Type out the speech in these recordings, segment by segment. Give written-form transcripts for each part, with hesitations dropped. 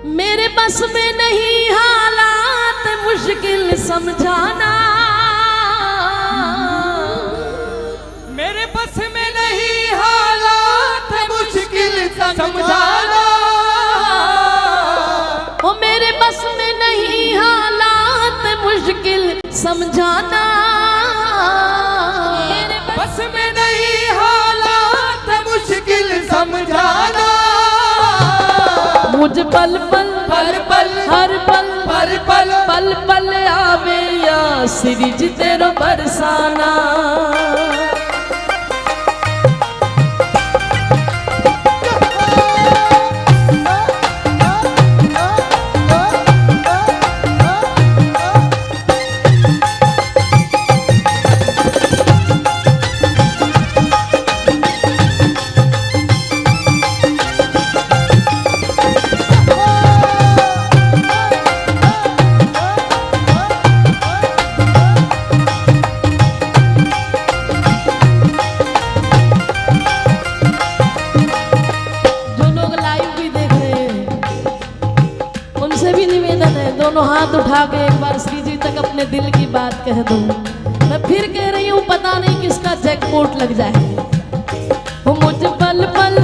मेरे बस में नहीं हालात मुश्किल समझाना, मेरे बस में नहीं हालात मुश्किल समझाना, ओ मेरे बस में नहीं हालात मुश्किल समझाना, मेरे बस में नहीं हालात मुश्किल समझाना। मुझ पल पल हर पल हर पल हर पल पल पल आवे या सिरिज तेरो बरसाना। दोनों हाथ उठा के एक बार श्री जी तक अपने दिल की बात कह दो। मैं फिर कह रही हूँ, पता नहीं किसका जैकपॉट लग जाए। वो मुझ पल पल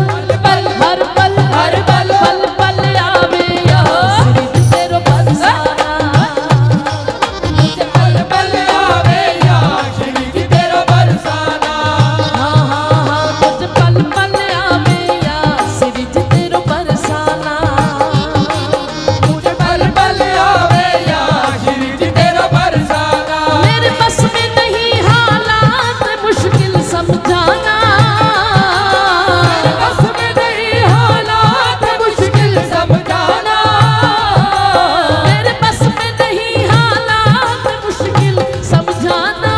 पल हर पल हर पल पल पल आवे श्री तेरो बरसाना, मुझ पल पल आवे या श्री तेरो बरसाना। हाँ हाँ हाँ मुझ पल पल आवे या श्री तेरो बरसाना। मेरे बस में नहीं हालात मुश्किल समझाना, बस में नहीं हालात मुश्किल समझाना, मेरे बस में नहीं हालात मुश्किल समझाना,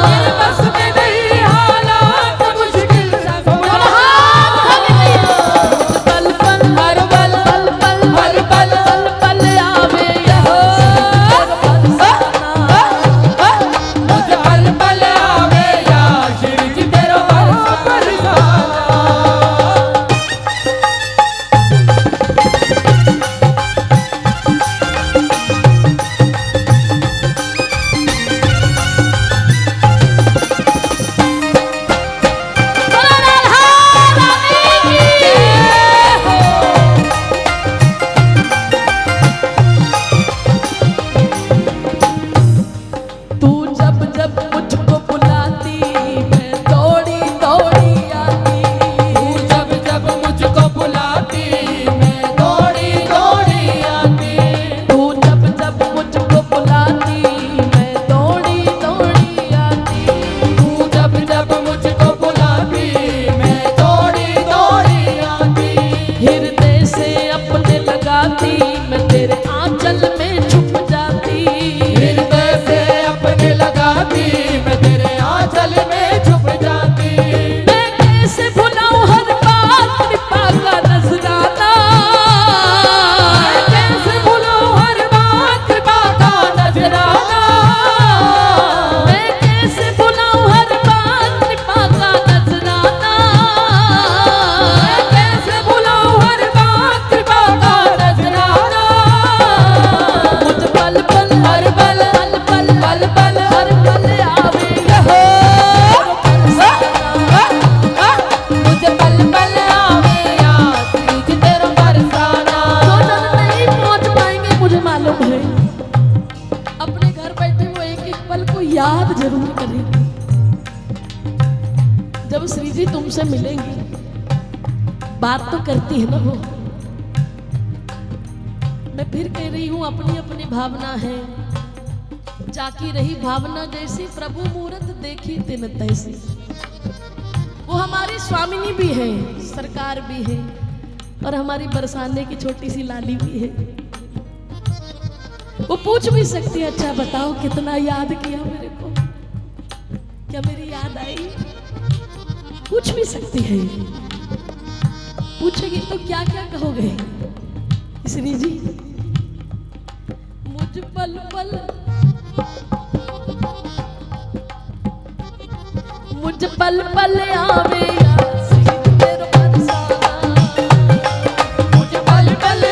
मेरे बस में नहीं हालात मुश्किल समझाना। पल पल हर पल पल पल हर पल पल पल आवे मुझ पल पल आवे या श्री तेरो बरसाना। तू जब जब मुझको बुलाती मैं दौड़ी दौड़ी आती, तू जब जब मुझको बुलाती मैं दौड़ी दौड़ी आती, तू जब जब मुझको बुलाती मैं दौड़ी दौड़ी आती, तू जब जब मुझको बुलाती मैं दौड़ी दौड़ी आती, हृदय से अपने लगाती मैं तेरे आंचल में छुप जाती, हृदय से अपने लगाती मैं तेरे आंचल में छुप जाती। मैं कैसे भुलाऊं हर बात कृपा का नजराना, मैं कैसे भूलूं हर बात कृपा का नजराना, मैं कैसे भुलाऊं हर बात कृपा का नजराना, मैं कैसे भूलूं हर बात कृपा का नजराना। मुझ पल पल हर पल पल पल पल पल हर पल आवे मुझे पल पल आवे या श्री तेरो बरसाना। जो जन नहीं पहुंच पाएंगे मुझे मालूम है, अपने घर बैठे वो एक एक पल को याद जरूर करेंगे। जब श्री जी तुमसे मिलेंगी, बात तो करती है ना वो। मैं फिर कह रही हूँ, अपनी अपनी भावना है, जाकी रही भावना जैसी प्रभु मूरत देखी तिन तैसी। वो हमारी स्वामिनी भी है, सरकार भी है, और हमारी बरसाने की छोटी सी लाली भी है। वो पूछ भी सकती है, अच्छा बताओ कितना याद किया मेरे को, क्या मेरी याद आई? पूछ भी सकती है। पूछेगी तो क्या क्या कहोगे श्री जी? मुझ पल पल मुझ पल पल आवे या श्री तेरो बरसाना, मुझे पल पल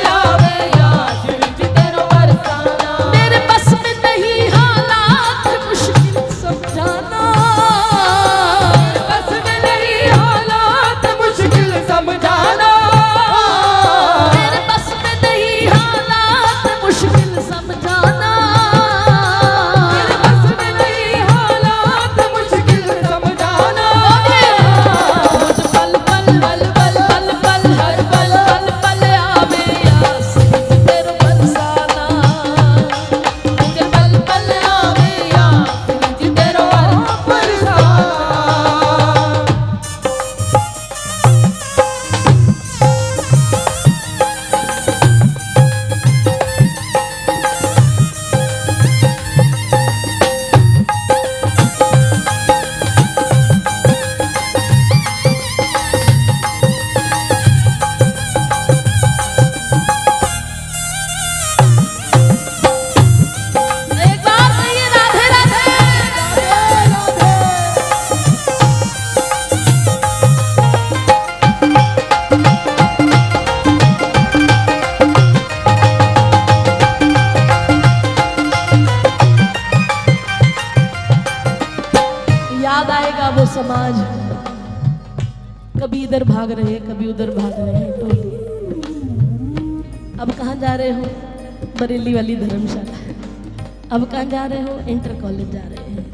भाग रहे हैं, कभी उधर भाग रहे हैं टोली। अब कहाँ जा रहे हो? बरेली वाली धर्मशाला। अब कहाँ जा रहे हो? इंटर कॉलेज जा रहे हैं।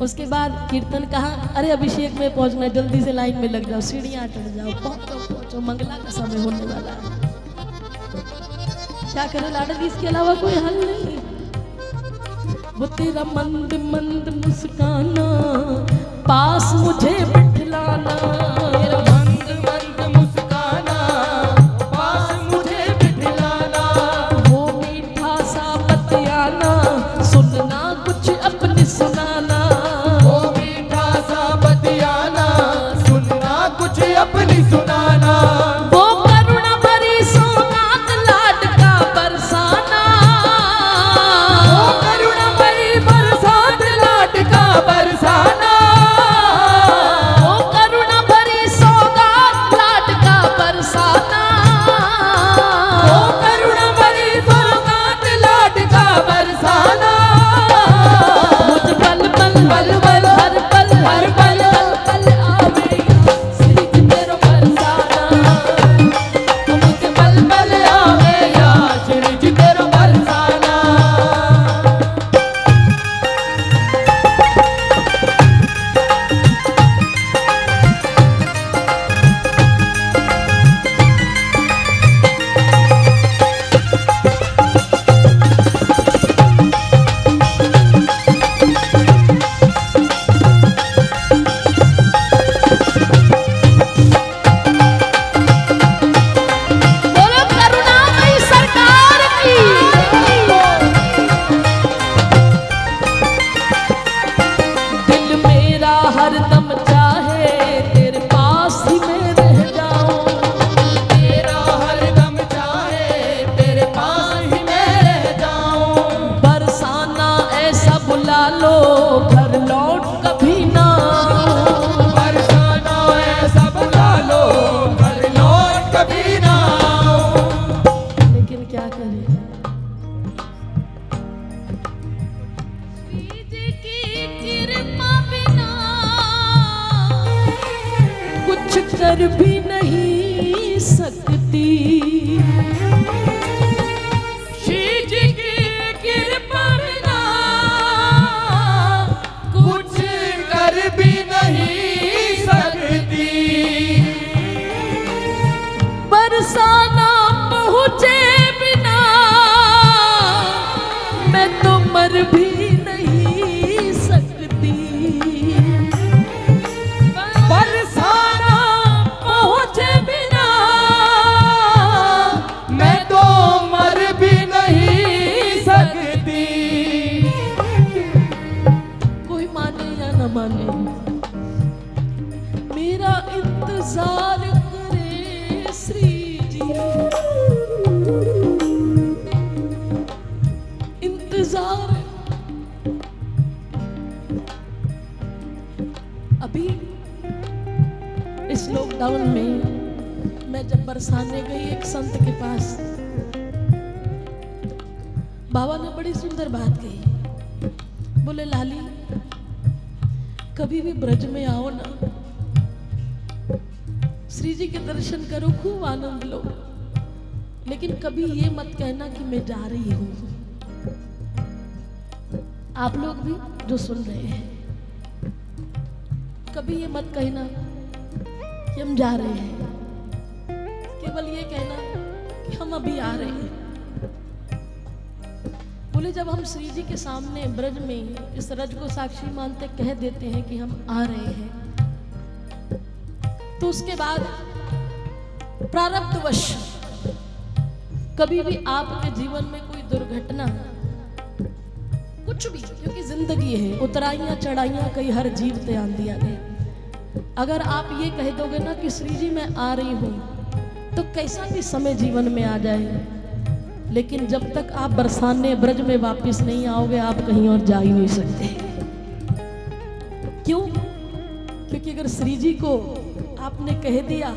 उसके बाद कीर्तन कहाँ? अरे अभिषेक में पहुंचना है, जल्दी से लाइन में लग जाओ, सीढ़ियाँ चढ़ जाओ, पहुंचो, मंगला का समय होने वाला है। क्या करें लाडली, इसके अलावा कोई हल नहीं। वो तेरा मंद मंद मुस्काना, पास मुझे बिठलाना, तेरा मंद मंद मुस्काना, पास मुझे बिठलाना, वो मीठा सा बतियाना, सुनना कुछ अपनी सुनाना, वो मीठा सा बतियाना, सुनना कुछ अपनी सुनाना, वो करुणा भरी सौगात लाड का बरसाना, वो करुणा भरी बरसात लाड का बरसाना, वो करुणा भरी सौगात लाड का बरसाना, वो करुणा भरी सौगात लाड का बरसाना, मुझ पल पल पल पल हर पल हर पल पल आवे श्री तेरो बरसाना। मुझे पल पल आवे या श्री जी तेरो बरसाना। बोलो करुणामयी सरकार की। दिल मेरा हरदम चाहे तेरे पास ही मैं रह जाऊं, तेरा हरदम चाहे तेरे पास ही मैं रह जाऊं, बरसाना ऐसा बुला लो घर लौट कभी ना आऊं। बरसाना ऐसा बुला लो घर लौट कभी ना आऊं। लेकिन क्या करें, जी की कृपा बिना कुछ कर भी नहीं सकती। श्री जी की कृपा बिना कुछ कर भी नहीं सकती, बरसाना पहुँचे बिना मैं तो मर भी नहीं सकती। बरसाना पहुँचे बिना मैं तो मर भी नहीं सकती। कोई माने या न माने, मेरा इंतजार करे श्री जी, इंतजार। अभी इस लॉकडाउन में मैं जब बरसाने गई एक संत के पास, बाबा ने बड़ी सुंदर बात कही। बोले लाली, कभी भी ब्रज में आओ ना, श्री जी के दर्शन करो, खूब आनंद लो, लेकिन कभी ये मत कहना कि मैं जा रही हूं। आप लोग भी जो सुन रहे हैं, कभी ये मत कहना कि हम जा रहे हैं, केवल ये कहना कि हम अभी आ रहे हैं। बोले जब हम श्री जी के सामने ब्रज में इस रज को साक्षी मानते कह देते हैं कि हम आ रहे हैं, तो उसके बाद प्रारब्धवश कभी भी आपके जीवन में कोई दुर्घटना, कुछ भी, क्योंकि जिंदगी है, उतराइयां चढ़ाइयां कई हर जीवते आंदियां ने, अगर आप ये कह दोगे ना कि श्री जी मैं आ रही हूं, तो कैसा भी समय जीवन में आ जाए, लेकिन जब तक आप बरसाने ब्रज में वापस नहीं आओगे, आप कहीं और जा ही नहीं सकते। क्यों? क्योंकि अगर श्री जी को आपने कह दिया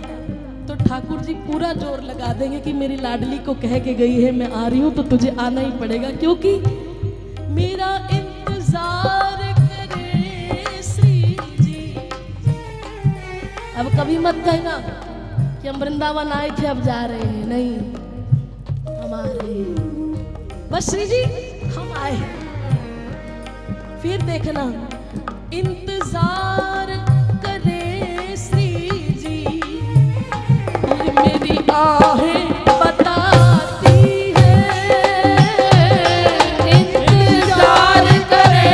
तो ठाकुर जी पूरा जोर लगा देंगे कि मेरी लाडली को कह के गई है मैं आ रही हूं, तो तुझे आना ही पड़ेगा, क्योंकि मेरा इंतजार करे श्री जी। अब कभी मत कहना कि हम वृंदावन आए थे अब जा रहे हैं, नहीं, हम आ रहे हैं। बस श्री जी हम आए। फिर देखना, इंतजार करे श्री जी, ये मेरी आहें बताती है। इंतजार करे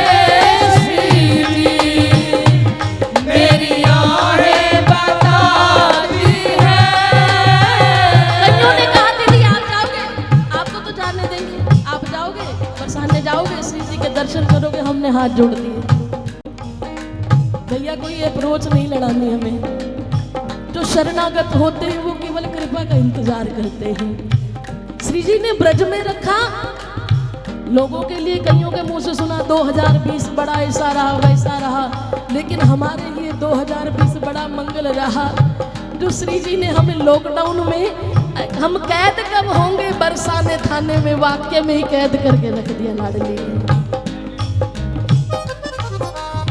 श्री जी, मेरी आहें बताती है। कईयों ने कहा दीदी आप जाओगे, आपको तो जाने देंगे, आप जाओगे बरसाने जाओगे, श्री जी के दर्शन करोगे। हमने हाथ जोड़ दिए, भैया कोई अप्रोच नहीं लड़ानी हमें। जो शरणागत होते हैं वो केवल कृपा का इंतजार करते हैं। श्री जी ने ब्रज में रखा लोगों के लिए। कईयों के मुंह से सुना 2020 बड़ा ऐसा रहा वैसा रहा, लेकिन हमारे लिए 2020 बड़ा मंगल रहा। जो श्री जी ने हमें लॉकडाउन में, हम कैद कब होंगे बरसाने थाने में, वाक्य में ही कैद करके रख दिया लाडली।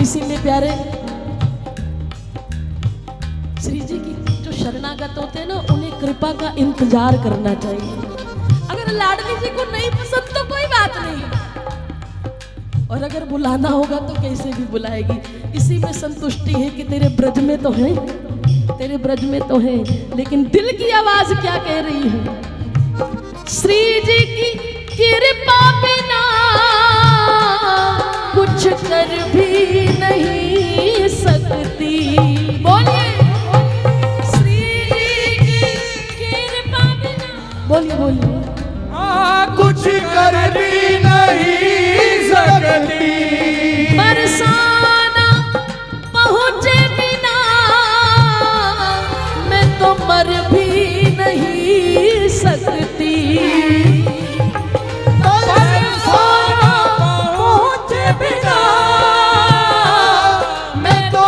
इसीलिए प्यारे श्री जी की जो शरणागत होते हैं ना, उन्हें कृपा का इंतजार करना चाहिए। अगर लाडली जी को नहीं पसंद तो कोई बात नहीं, और अगर बुलाना होगा तो कैसे भी बुलाएगी। इसी में संतुष्टि है कि तेरे ब्रज में तो है, तेरे ब्रज में तो है, लेकिन दिल की आवाज क्या कह रही है। श्री जी की कृपा बिना कुछ कर भी नहीं सकती। बोलिए, श्री जी की कृपा बिना, बोलिए बोलिए, कुछ कर भी नहीं सकती। बरसाना पहुँचे बिना मैं तो मर भी नहीं सकती। बरसाना पहुँचे बिना मैं तो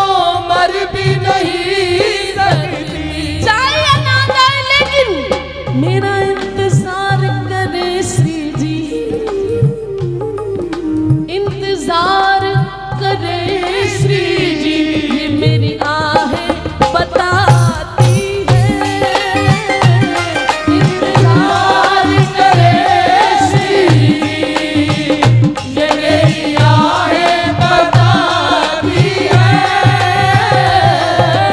मर भी नहीं सकती। चाहे या ना जाए लेकिन मेरा इंतजार करे श्री जी, इंतजार करे श्री जी, ये मेरी आहें बताती है। इंतजार करे श्री जी, ये मेरी आहें बताती है।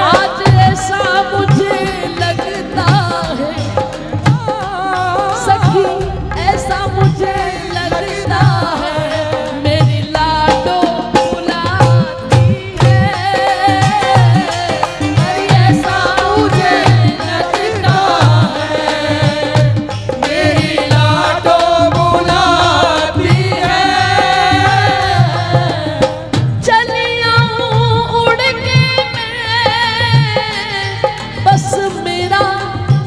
आज ऐसा मुझे लगता है सखी, ऐसा मुझे लगता है, मेरी लाडो बुलाती है। अरे ऐसा मुझे लगता है, मेरी लाडो बुलाती है। चली आऊं उड़ के मैं, बस मेरा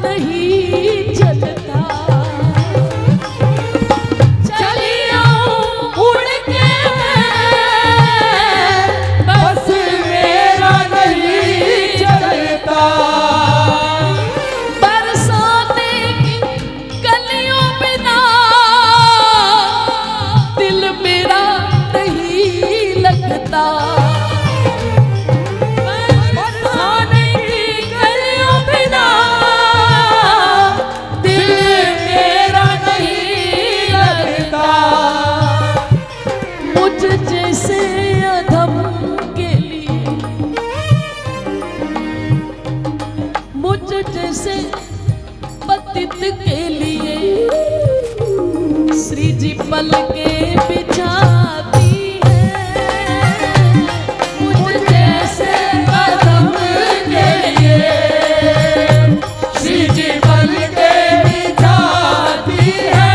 नहीं चलता। चली आऊं उड़ के मैं, बस मेरा नहीं चलता। बरसाने की कलियों बिना दिल मेरा नहीं लगता। बरसाने की कलियों बिना दिल मेरा नहीं लगता। मुझ जैसे अधम के लिए, मुझ जैसे पतित के लिए श्री जी पल के बिछाती है। मुझ जैसे अधम के लिए श्री जी बन के बिछाती है।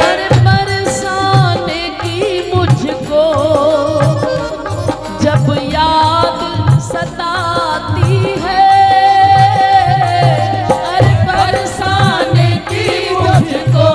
अरे बरसाने की मुझको जब याद सताती है। अरे बरसाने की मुझको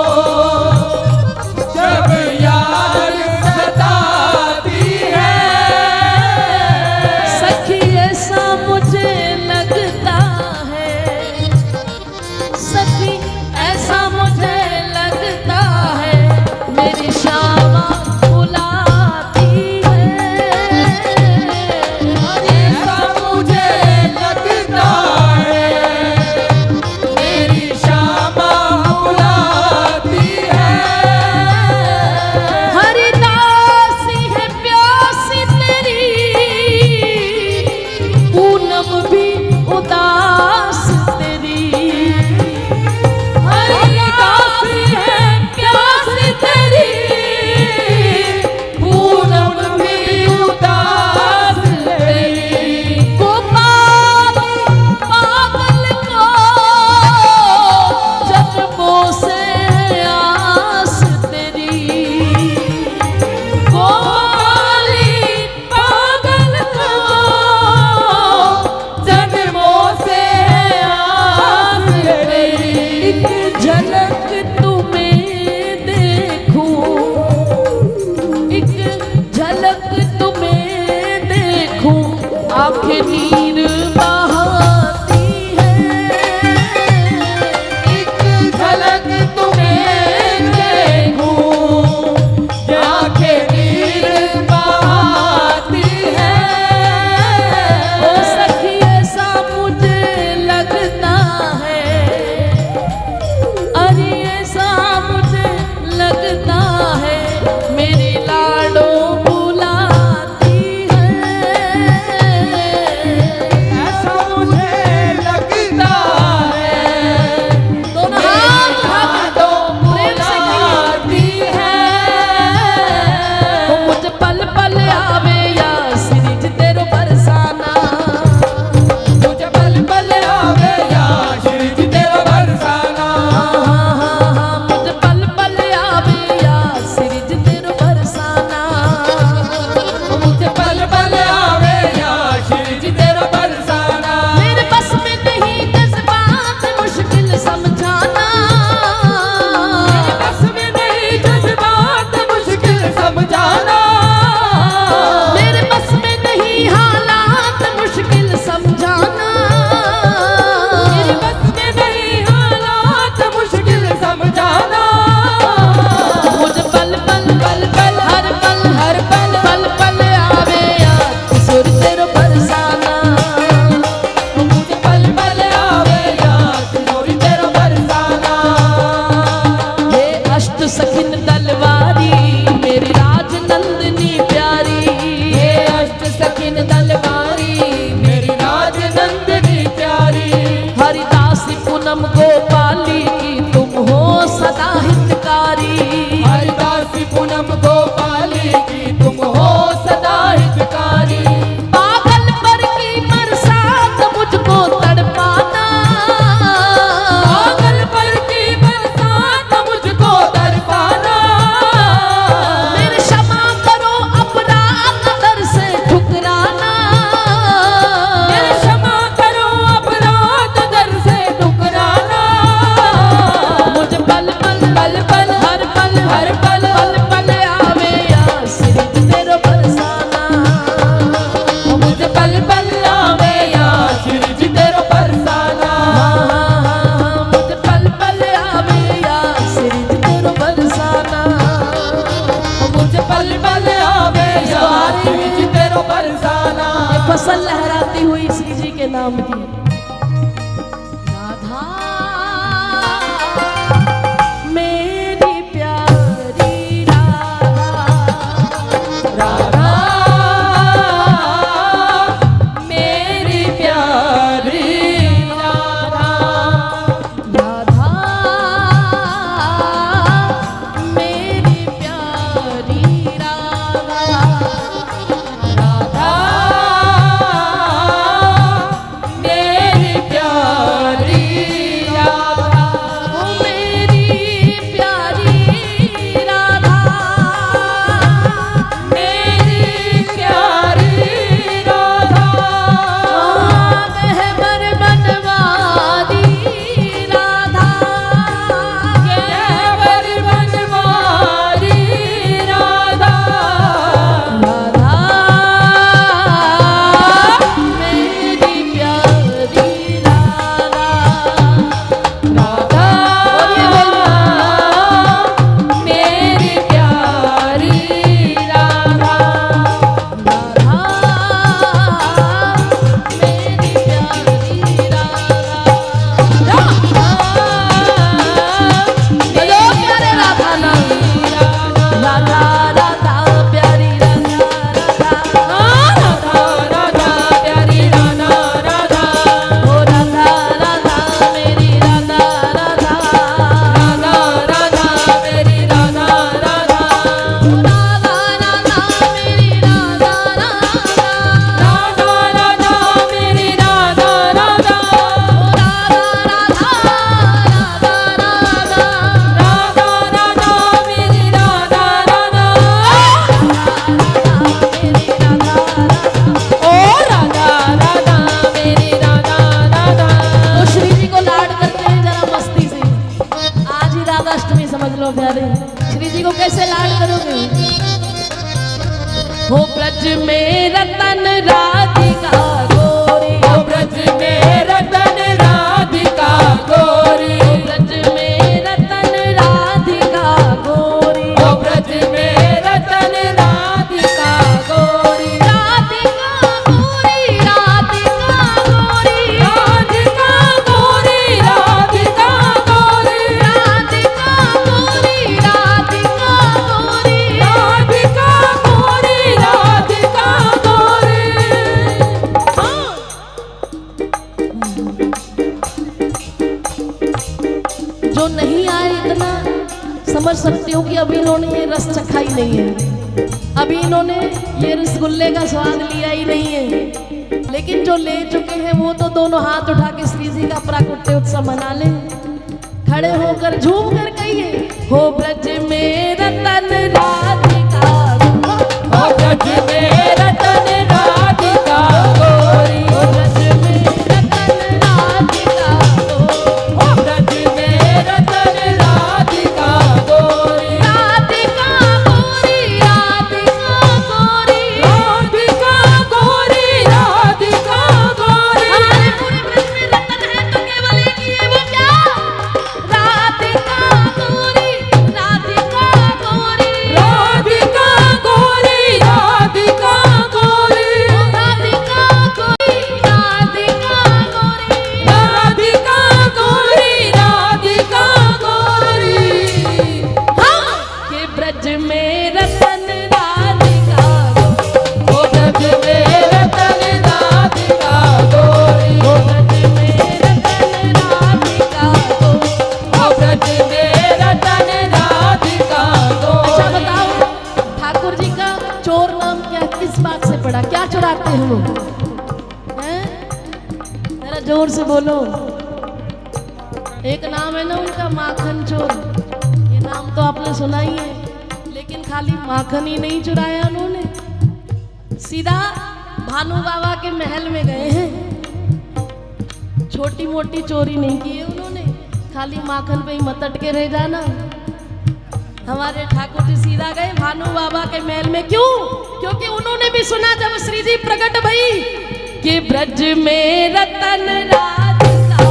पूनम गोपाली की तुम हो सदा हितकारी। हरिदासी पूनम गोपाली की तुम हो सदा हितकारी। पागल पर की बरसात मुझको तड़पाना, पागल पर की बरसात मुझको तड़पाना। मेरे क्षमा करो अपराध दर से ठुकराना, मेरे क्षमा करो अपराध दर से ठुकराना। मुझे पल पल पल पल हर पल हर पल पल पल आवे आशीष तेरो बरसाना। मुझे पल पल आवे आशीष तेरो बरसाना। मुझे पल पल आवे आशीष तेरो बरसाना। मुझे पल पल आवे आशीष तेरो बरसाना। ये फसल लहराती हुई श्री जी के नाम की। राधा मेरी प्यारी राधा मेरी प्यारी राधा। राधा मेरी प्यारी राधा। राधा मेरी प्यारी राधा। ओ मेरी प्यारी राधा, मेरी प्यारी राधा। गहबर बनवारी राधा, गहबर बनवारी राधा। राधा मेरी प्यारी राधा। राधा मेरी प्यारी राधा। राधा मेरी प्यारी बोलो प्यारे राधा नाम। राधा राधा प्यारी राधा राधा। राधा प्यारी राधा राधा। ओ राधा राधा मेरी राधा राधा। राधा राधा मेरी राधा राधा। राधा राधा मेरी राधा राधा। राधा राधा मेरी राधा राधा। ओ राधा राधा मेरी राधा राधा। तो श्री जी को लाड करते हैं जरा मस्ती से। आज ही राधा अष्टमी समझ लो प्यारे। श्री जी को कैसे लाड करोगे? हो ब्रज में रतन राधिका गोरी, ओ ब्रज में रतन राधिका गोरी। ब्रज में रतन राधिका गोरी। ओ ब्रज में रतन राधिका गोरी। राधिका गोरी, राधिका गोरी, राधिका गोरी राधिका गोरी। राधिका गोरी, राधिका गोरी। राधिका गोरी राधिका गोरी। जो नहीं आए इतना समझ सकती हूँ कि अभी इन्होंने ये रस चखा ही नहीं है, अभी इन्होंने ये रसगुल्ले का स्वाद लिया ही नहीं है। लेकिन जो ले चुके हैं वो तो दोनों हाथ उठा के श्री जी का प्राकट्य उत्सव मना ले। खड़े होकर झूम कर कहिए, हो ब्रज में रतन राधिका। ओ ब्रज में रतन राधिका गोरी। हो ब्रज में रतन राधिका गोरी। ओ ब्रज में रतन राधिका गोरी। राधिका गोरी, राधिका गोरी। राधिका गोरी राधिका गोरी। हमारे पूरे ब्रज में रतन है तो केवल एक ही है, वो क्या? राधिका गोरी, राधिका गोरी। राधिका गोरी राधिका बोलो। एक नाम है ना उनका माखन चोर, ये नाम तो आपने सुना ही है, लेकिन खाली माखन ही नहीं चुराया उन्होंने, सीधा भानु बाबा के महल में गए हैं। छोटी मोटी चोरी नहीं की है उन्होंने, खाली माखन पे ही मत अटके रह जाना। हमारे ठाकुर जी सीधा गए भानु बाबा के महल में। क्यों? क्योंकि उन्होंने भी सुना जब श्री जी प्रकट भई कि ब्रज में रतन राधिका,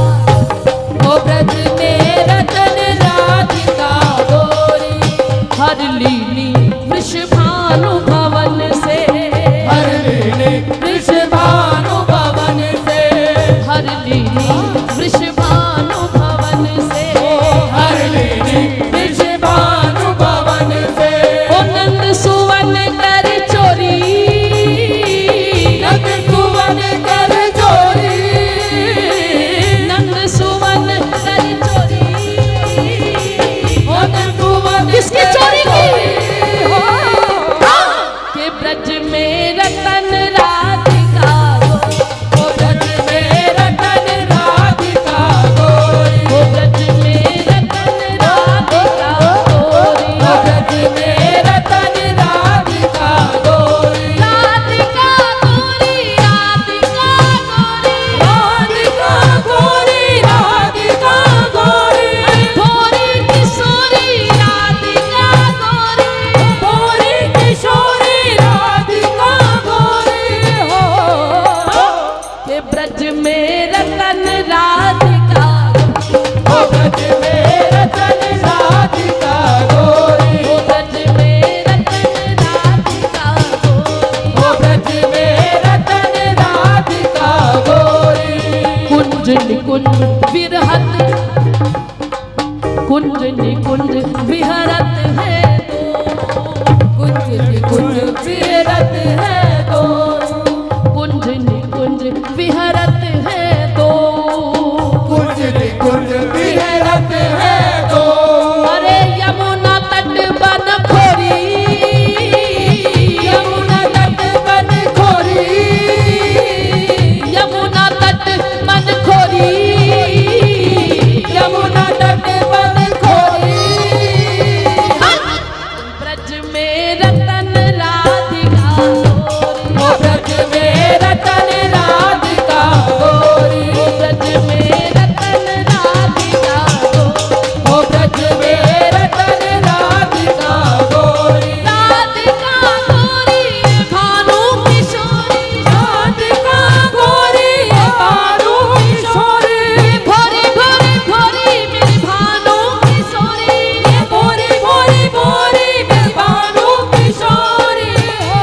ओ ब्रज में रतन राधिका गोरी, हर लीली वृषभानु भवन से, हर लीली वृषभानु भवन से, हर लीली वृषभानु भवन से, हर लीली वृषभानु भवन से। ओ नंद सुवन कर चोरी, नंद सुवन कर चोरी, नंद सुवन कर चोरी, ओ नंद सुवन किसकी चोरी की? के ब्रज में रतन राधिका, ओ ब्रज में रतन राधिका गोरी, ओ ब्रज में रतन राधिका गोरी, ओ ब्रज में रतन राधिका गोरी, राधिका गोरी, राधिका गोरी, राधिका गोरी, राधिका गोरी, गोरी किशोरी राधिका गोरी, गोरी किशोरी राधिका गोरी हो। के ब्रज में रतन राधिका, ओ ब्रज में रतन राधिका गोरी, ओ ब्रज में रतन राधिका गोरी, ओ ब्रज में रतन राधिका गोरी। कुंज निकुंज विरहत, कुंज निकुंज विहरत है दो, कुंज निकुंज विहरत है दो, कुंज निकुंज विहरत है दो, कुंज निकुंज विहरत है दो। अरे यमुना तट बन खोरी, यमुना तट बन खोरी, यमुना तट बन खोरी, यमुना तट बन खोरी, ब्रज में रतन राधिका गोरी, ओ ब्रज में रतन राधिका गोरी, ओ ब्रज में रतन राधिका गोरी, ओ ब्रज में रतन राधिका गोरी, राधिका गोरी भानु किशोरी, राधिका गोरी भानु किशोरी, भोरी भोरी भोरी मेरी भानु किशोरी, भोरी भोरी भोरी में भानु किशोरी हो।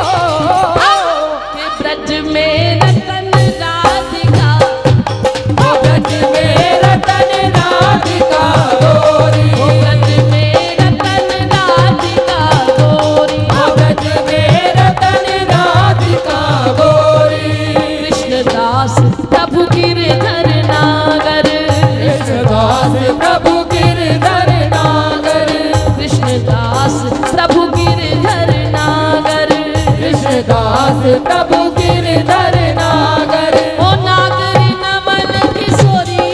के ब्रज में रतन राधिका, ओ ब्रज में रतन राधिका गोरी, ओ ब्रज में रतन राधिका गोरी, ओ ब्रज में रतन राधिका गोरी। कृष्णदास प्रभु गिरधर नागर, कृष्णदास प्रभु गिरधर नागर, कृष्णदास प्रभु गिरधर नागर, कृष्णदास प्रभु गिरधर नागर, ओ नागरी नमन किशोरी,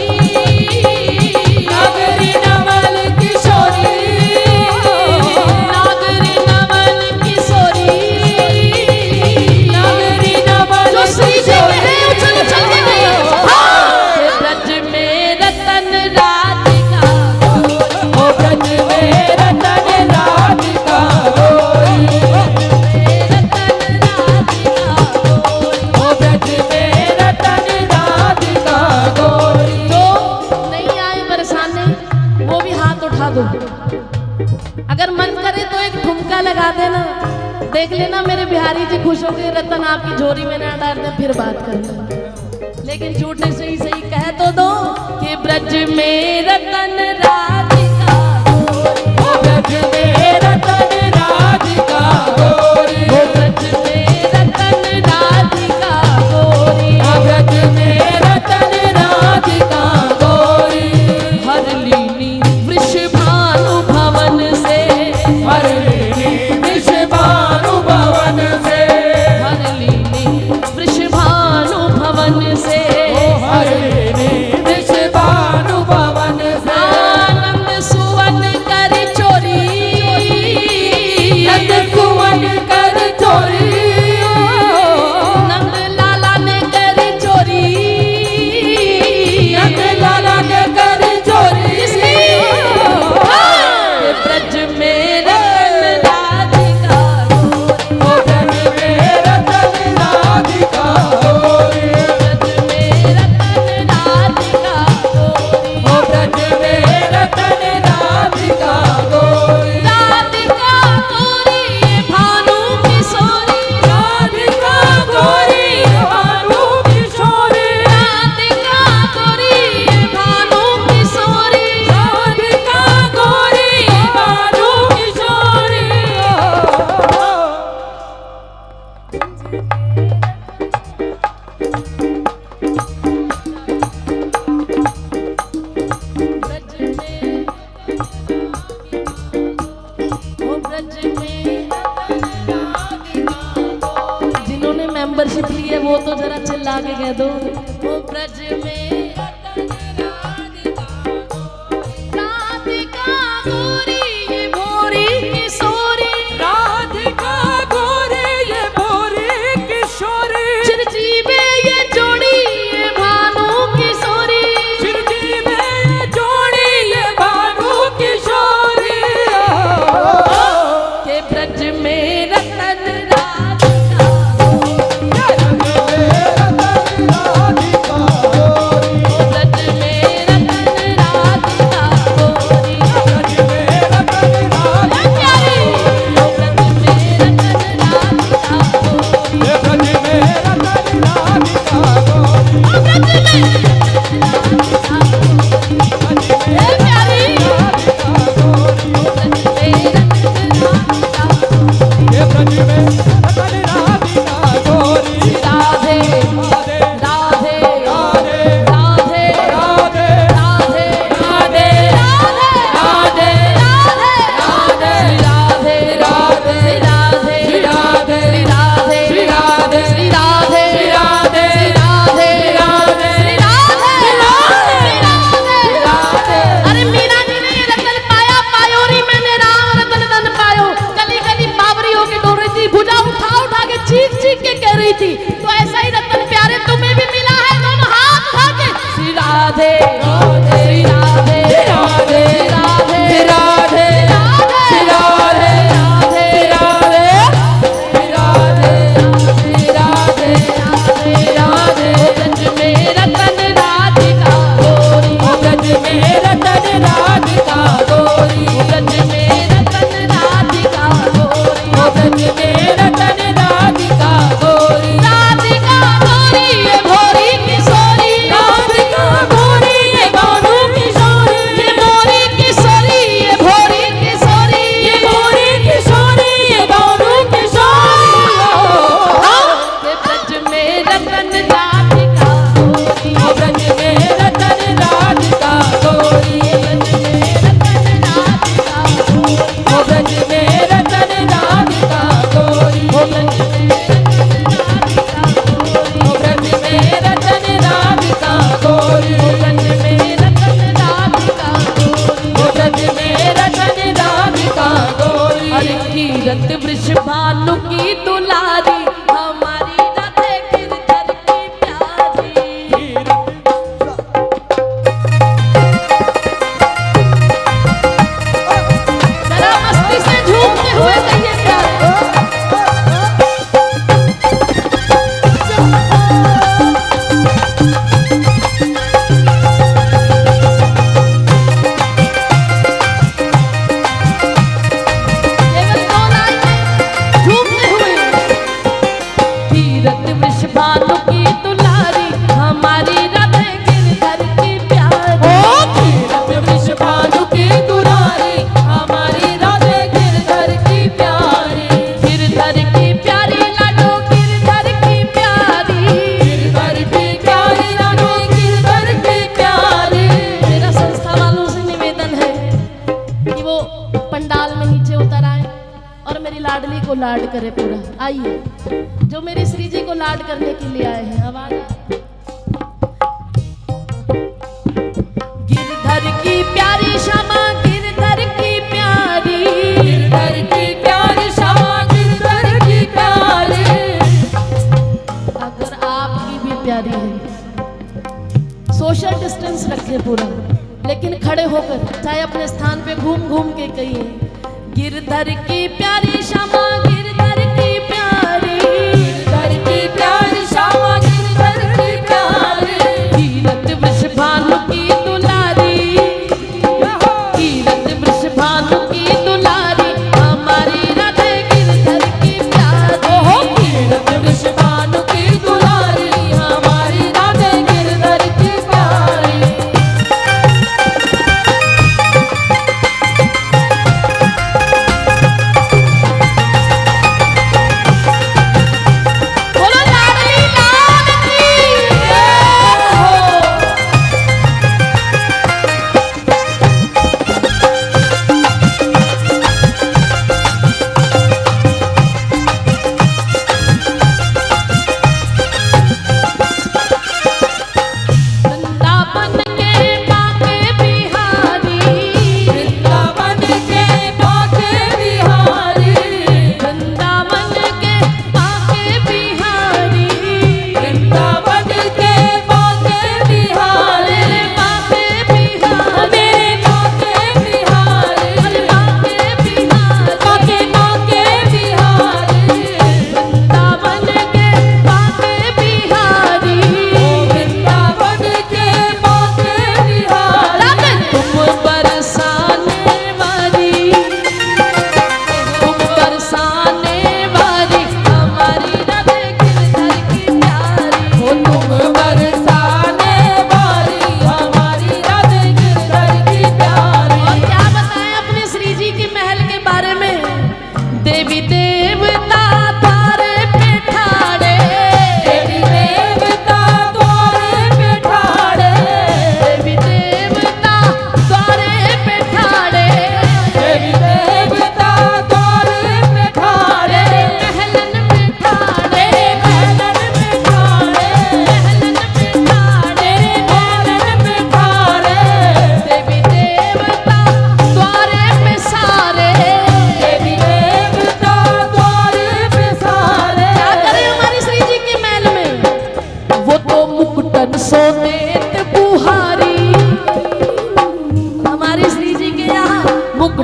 नागरी नमल किशोरी, नागरी नमन किशोरी, नागरी नमल जो श्री जी किशोरी। कहे उछल उछल के गई, के ब्रज में रतन राधिका गोरी, ओ ब्रज में रतन राधिका गोरी, रतन राधिका गोरी, ओ ब्रज में रतन राधिका गोरी। जो नहीं आए बरसाने वो भी हाथ उठा दो, अगर मन करे तो एक ठुमका लगा देना, देख लेना मेरे बिहारी जी खुश हो गए, रतन आपकी झोरी में ना डाल दे फिर बात करना। लेकिन झूठे से ही सही कह तो दो कि ब्रज में रतन राधिका गोरी, ओ ब्रज में रतन राधिका गोरी, ओ ब्रज में रतन राधिका गोरी, ओ ब्रज में रतन राधिका गोरी। हर लीली वृषभानु भवन से, हर लीली वृषभानु भवन से, हर लीली वृषभानु भवन से, ओ हर लीली वो तो जरा चिल्ला के कह दो। वो ब्रज में राधिका गोरी ये भोरी किशोरी, राधिका गोरी ये भोरी किशोरी, चिरजीवे ये जोड़ी ये भानु किशोरी, चिरजीवे ये जोड़ी ये भानु किशोरी। के ब्रज में रतन थी, तो ऐसा ही रतन प्यारे तुम्हें भी मिला है। दोनों हाथ उठा के श्री राधे श्री राधे राधे राधे राधे राधे राधे राधे राधे राधे राधे राधे। ब्रज में रतन राधिका गोरी, ब्रज में रतन राधिका गोरी, ब्रज में रतन राधिका गोरी, ब्रज में रतन राधिका गोरी। राधिका गोरी ये भोरी किशोरी, राधिका गोरी ये भानु किशोरी, ये भोरी किशोरी ये भोरी किशोरी, ये भोरी किशोरी ये भानु किशोरी। ये ब्रज में रतन राधिका गोरी, ब्रज में रतन राधिका गोरी, ब्रज में रतन राधिका गोरी, ब्रज में रतन राधिका गोरी, ब्रज में ब्रज में रतन राधिका गोरी, ब्रज में रतन राधिका गोरी, ब्रज में रतन राधिका गोरी। अरे कीरत वृषभानु की दुलारी, हमारी राधे गिरधर की प्यारी। जरा मस्ती से झूमते हुए कहिए प्यारे। केवल दो लाइनें झूमते हुए। कीरत वृषभानु की दुलारी, हमारी राधे गिरधर की प्यारी। कीरत वृषभानु की दुलारी, हमारी राधे गिरधर की प्यारी, गिरधर की प्यारी लाडो गिरधर की प्यारी, गिरधर की प्यारी राधे गिरधर की प्यारी। मेरा संस्था वालों से निवेदन है कि वो पंडाल में नीचे उतर आए और मेरी लाडली को लाड करे पूरा। आइए, जो मेरी श्री जी को लाड करने के लिए आए हैं, आवाज गिरधर की प्यारी श्यामा गिरधर की प्यारी, गिरधर की प्यारी श्यामा गिरधर की प्यारी। अगर आपकी भी प्यारी है, सोशल डिस्टेंस रखें पूरा, लेकिन खड़े होकर चाहे अपने स्थान पे घूम घूम के कहिए गिरधर की प्यारी श्यामा गिरधर की प्यारी, गिरधर की प्यारी श्यामा गिरधर की प्यारी। कीरत वृषभानु की दुलारी, कीरत वृषभानु की दुलारी, हमारी राधे गिरधर की प्यारी। कीरत वृषभानु की दुलारी, हमारी राधे गिरधर की प्यारी।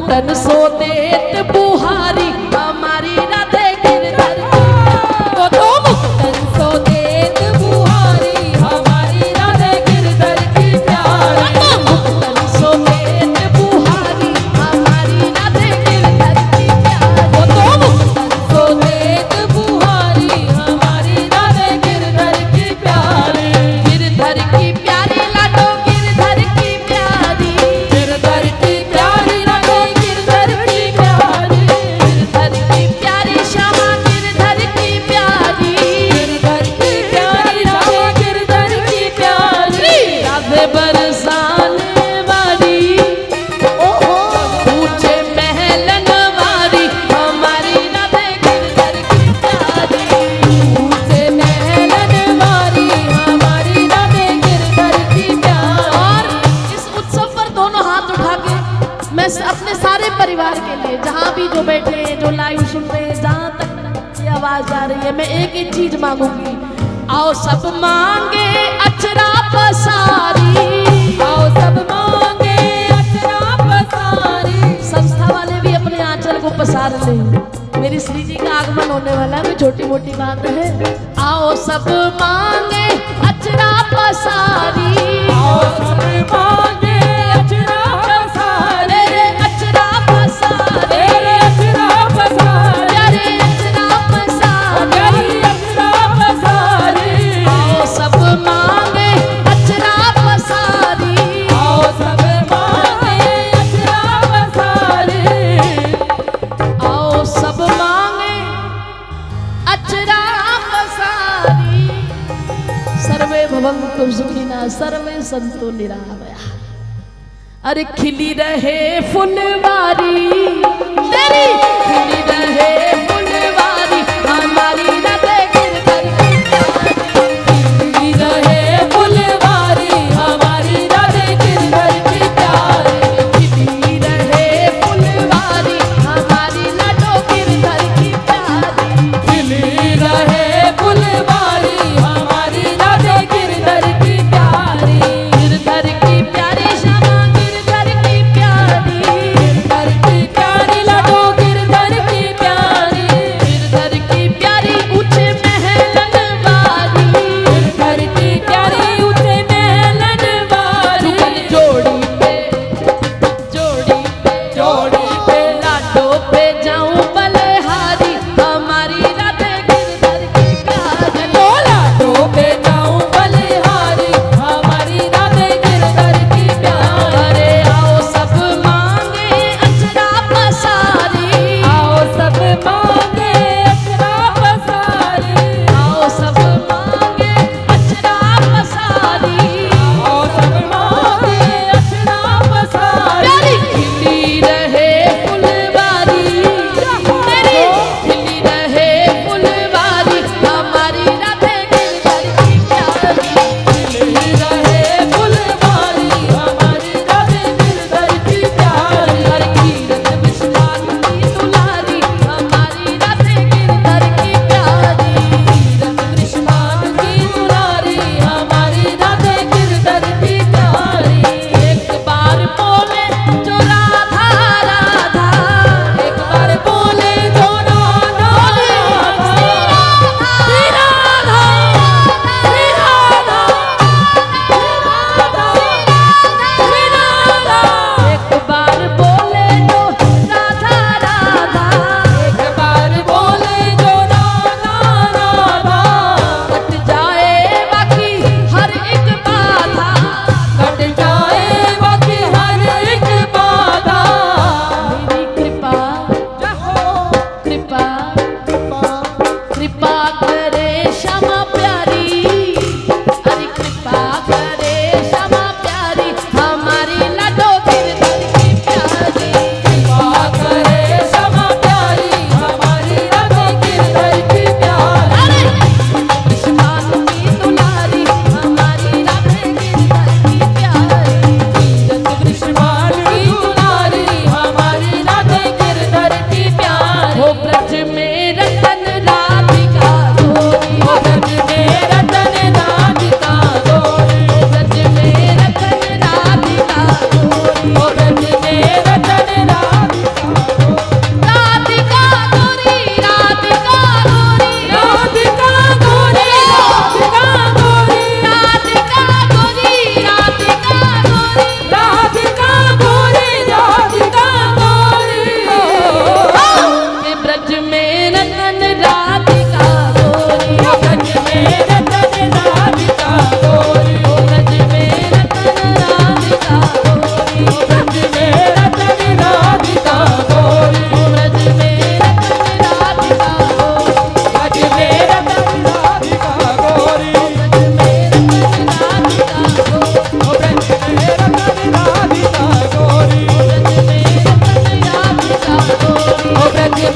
मुक्तन सो देत बुहारी हमारी राधे गिरधर की वो तो मुक्तन सो देत बुहारी हमारी राधे गिरधर की प्यारी मुक्तन सो देत बुहारी हमारी राधे गिरधर की प्यारी वो तो मुक्तन सो देत बुहारी हमारी राधे गिरधर की प्यारी गिरधर की प्यारी लाडो गिरधर की प्यारी गिरधर की प्यारी राधे गिरधर की प्यारी गिरधर की प्यारी श्यामा गिरधर की प्यारी गिरधर की प्यारी राधे गिरधर की प्यारी राधे बरसाने वाली ऊंचे महलन वाली हमारी राधे गिरधर की प्यारी ऊंचे महलन वाली हमारी राधे गिरधर की प्यारी और इस उत्सव पर दोनों हाथ उठा के मैं अपने सारे परिवार के लिए जहाँ भी जो बैठे हैं जो लाइव सुन रहे हैं जहाँ तक ये आवाज आ रही है मैं एक ही चीज मांगूंगी आओ सब मांगे अचरा पसारी आओ सब मांगे अचरा पसारी संस्था वाले भी अपने आंचल को पसार ले मेरी श्री जी का आगमन होने वाला है कोई छोटी मोटी बात है आओ सब मांगे अचरा पसारी आओ सब मांगे अचरा पसारी रे अचरा पसारे तेरे अचरा पसारी प्यारे अचरा पसारे प्यारी अचरा पसारी आओ सब मांगे अचरा पसारी आओ सब मांगे अचरा पसारी आओ सब मांगे अचरा पसारी सर्वे भवन्तु सुखिनः सर्वे सन्तु निरामयाः अरे खिली रहे फुलवारी तेरी खिली रहे फुलवारी हमारी राधे गिरधर की प्यारी रहे फुलवारी हमारी राधे गिरधर की प्यारी खिली रहे फुलवारी हमारी लाडो गिरधर की प्यारी खिली रहे फुलवारी हमारी राधे गिरधर की प्यारी गिरधर की प्यारी श्यामा गिरधर की प्यारी गिरधर की प्यारी लाडो गिरधर की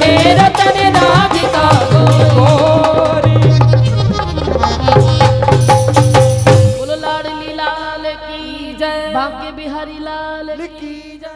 मेरा तन राधिका गोरी। बोलो लाडली लाल की जय, बांके बिहारी लाल की जय।